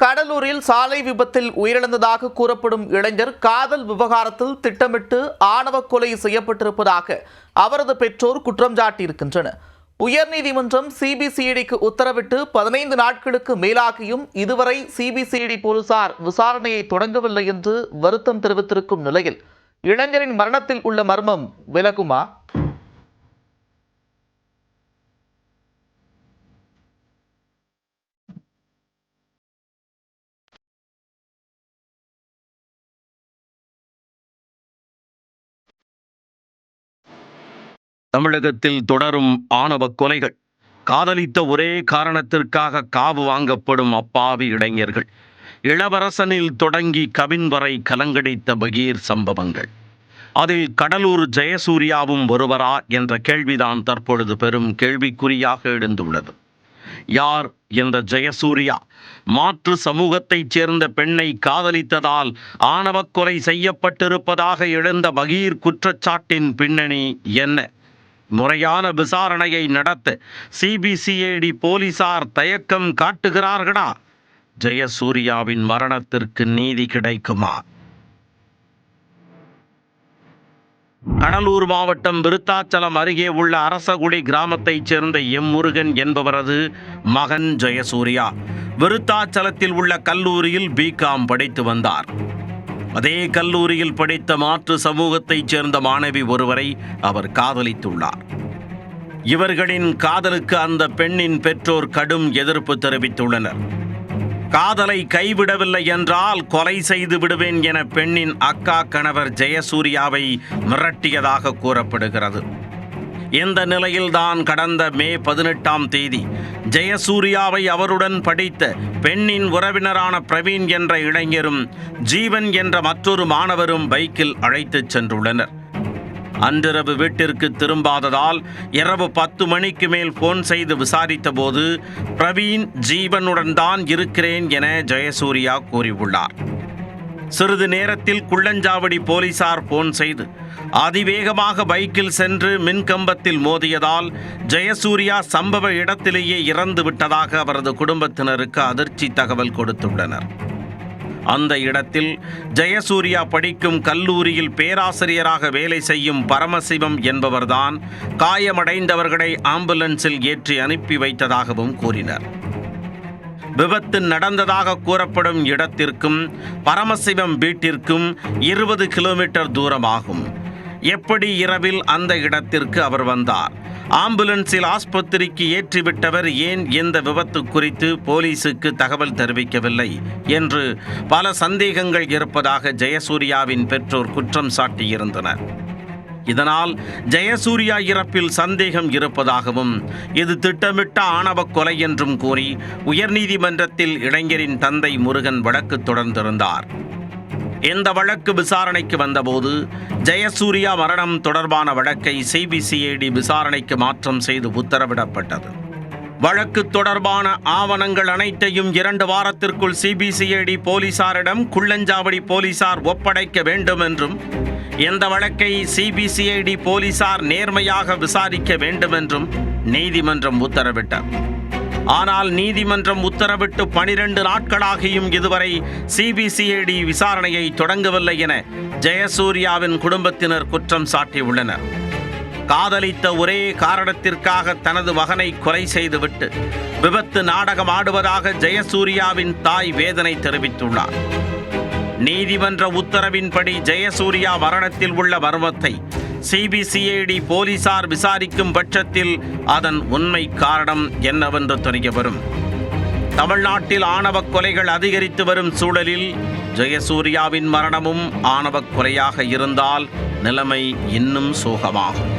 கடலூரில் சாலை விபத்தில் உயிரிழந்ததாக கூறப்படும் இளைஞர் காதல் விவகாரத்தில் திட்டமிட்டு ஆணவ கொலை செய்யப்பட்டிருப்பதாக அவரது பெற்றோர் குற்றம் சாட்டியிருக்கின்றனர். உயர்நீதிமன்றம் சிபிசிஐடிக்கு உத்தரவிட்டு 15 நாட்களுக்கு மேலாகியும் இதுவரை சிபிசிஐடி போலீசார் விசாரணையை தொடங்கவில்லை என்று வருத்தம் தெரிவித்திருக்கும் நிலையில் இளைஞரின் மரணத்தில் உள்ள மர்மம் விலகுமா? தமிழகத்தில் தொடரும் ஆணவ கொலைகள். காதலித்த ஒரே காரணத்திற்காக காவு வாங்கப்படும் அப்பாவி இளைஞர்கள். இளவரசனில் தொடங்கி கவின் வரை கலங்கடித்த பகீர் சம்பவங்கள். அதில் கடலூர் ஜெயசூர்யாவும் ஒருவரா என்ற கேள்விதான் தற்பொழுது பெரும் கேள்விக்குறியாக எழுந்துள்ளது. யார் என்ற ஜெயசூர்யா? மாற்று சமூகத்தைச் சேர்ந்த பெண்ணை காதலித்ததால் ஆணவ கொலை செய்யப்பட்டிருப்பதாக எழுந்த பகீர் குற்றச்சாட்டின் பின்னணி என்ன? முறையான விசாரணையை நடத்த சிபிசிஐடி போலீசார் தயக்கம் காட்டுகிறார்களா? ஜெயசூர்யாவின் மரணத்திற்கு நீதி கிடைக்குமா? கடலூர் மாவட்டம் விருத்தாச்சலம் அருகே உள்ள அரசகுடி கிராமத்தைச் சேர்ந்த முருகன் என்பவரது மகன் ஜெயசூர்யா விருத்தாச்சலத்தில் உள்ள கல்லூரியில் பிகாம் படித்து வந்தார். அதே கல்லூரியில் படித்த மாற்று சமூகத்தைச் சேர்ந்த மாணவி ஒருவரை அவர் காதலித்துள்ளார். இவர்களின் காதலுக்கு அந்த பெண்ணின் பெற்றோர் கடும் எதிர்ப்பு தெரிவித்துள்ளனர். காதலை கைவிடவில்லை என்றால் கொலை செய்து விடுவேன் என பெண்ணின் அக்கா கணவர் ஜெயசூர்யாவை மிரட்டியதாக கூறப்படுகிறது. இந்த நிலையில்தான் கடந்த மே 18ஆம் தேதி ஜெயசூர்யாவை அவருடன் படித்த பெண்ணின் உறவினரான பிரவீன் என்ற இளைஞரும் ஜீவன் என்ற மற்றொரு மாணவரும் பைக்கில் அழைத்துச் சென்றுள்ளனர். அன்றிரவு வீட்டிற்கு திரும்பாததால் இரவு 10 மணிக்கு மேல் போன் செய்து விசாரித்த போது பிரவீன் ஜீவனுடன் தான் இருக்கிறேன் என ஜெயசூர்யா கூறியுள்ளார். சிறிது நேரத்தில் குள்ளஞ்சாவடி போலீசார் போன் செய்து அதிவேகமாக பைக்கில் சென்று மின்கம்பத்தில் மோதியதால் ஜெயசூர்யா சம்பவ இடத்திலேயே இறந்து விட்டதாக அவரது குடும்பத்தினருக்கு அதிர்ச்சி தகவல் கொடுத்துள்ளனர். அந்த இடத்தில் ஜெயசூர்யா படிக்கும் கல்லூரியில் பேராசிரியராக வேலை செய்யும் பரமசிவம் என்பவர்தான் காயமடைந்தவர்களை ஆம்புலன்ஸில் ஏற்றி அனுப்பி வைத்ததாகவும் கூறினர். விபத்து நடந்ததாக கூறப்படும் இடத்திற்கும் பரமசிவம் வீட்டிற்கும் 20 கிலோமீட்டர் தூரமாகும். எப்படி இரவில் அந்த இடத்திற்கு அவர் வந்தார்? ஆம்புலன்ஸில் ஆஸ்பத்திரிக்கு ஏற்றிவிட்டவர் ஏன் இந்த விபத்து குறித்து போலீசுக்கு தகவல் தெரிவிக்கவில்லை என்று பல சந்தேகங்கள் இருப்பதாக ஜெயசூர்யாவின் பெற்றோர் குற்றம் சாட்டியிருந்தனர். இதனால் ஜெயசூர்யா இறப்பில் சந்தேகம் இருப்பதாகவும் இது திட்டமிட்ட ஆணவ கொலை என்றும் கூறி உயர்நீதிமன்றத்தில் இளைஞரின் தந்தை முருகன் வழக்கு தொடர்ந்திருந்தார். இந்த வழக்கு விசாரணைக்கு வந்தபோது ஜெயசூர்யா மரணம் தொடர்பான வழக்கை சிபிசிஐடி விசாரணைக்கு மாற்றம் செய்து உத்தரவிடப்பட்டது. வழக்கு தொடர்பான ஆவணங்கள் அனைத்தையும் 2 வாரத்திற்குள் சிபிசிஐடி போலீசாரிடம் குள்ளஞ்சாவடி போலீசார் ஒப்படைக்க வேண்டும் என்றும் இந்த வழக்கை சிபிசிஐடி போலீசார் நேர்மையாக விசாரிக்க வேண்டும் என்றும் நீதிமன்றம் உத்தரவிட்டார். ஆனால் நீதிமன்றம் உத்தரவிட்டு 12 நாட்களாகியும் இதுவரை சிபிசிஐடி விசாரணையை தொடங்கவில்லை என ஜெயசூர்யாவின் குடும்பத்தினர் குற்றம் சாட்டியுள்ளனர். காதலித்த ஒரே காரணத்திற்காக தனது மகனை கொலை செய்துவிட்டு விபத்து நாடகம் ஆடுவதாக ஜெயசூர்யாவின் தாய் வேதனை தெரிவித்துள்ளார். நீதிமன்ற உத்தரவின்படி ஜெயசூர்யா மரணத்தில் உள்ள மர்மத்தை சிபிசிஐடி போலீசார் விசாரிக்கும் பட்சத்தில் அதன் உண்மை காரணம் என்னவென்று தெரிய வரும். தமிழ்நாட்டில் ஆணவ கொலைகள் அதிகரித்து வரும் சூழலில் ஜெயசூர்யாவின் மரணமும் ஆணவ கொலையாக இருந்தால் நிலைமை இன்னும் சோகமாகும்.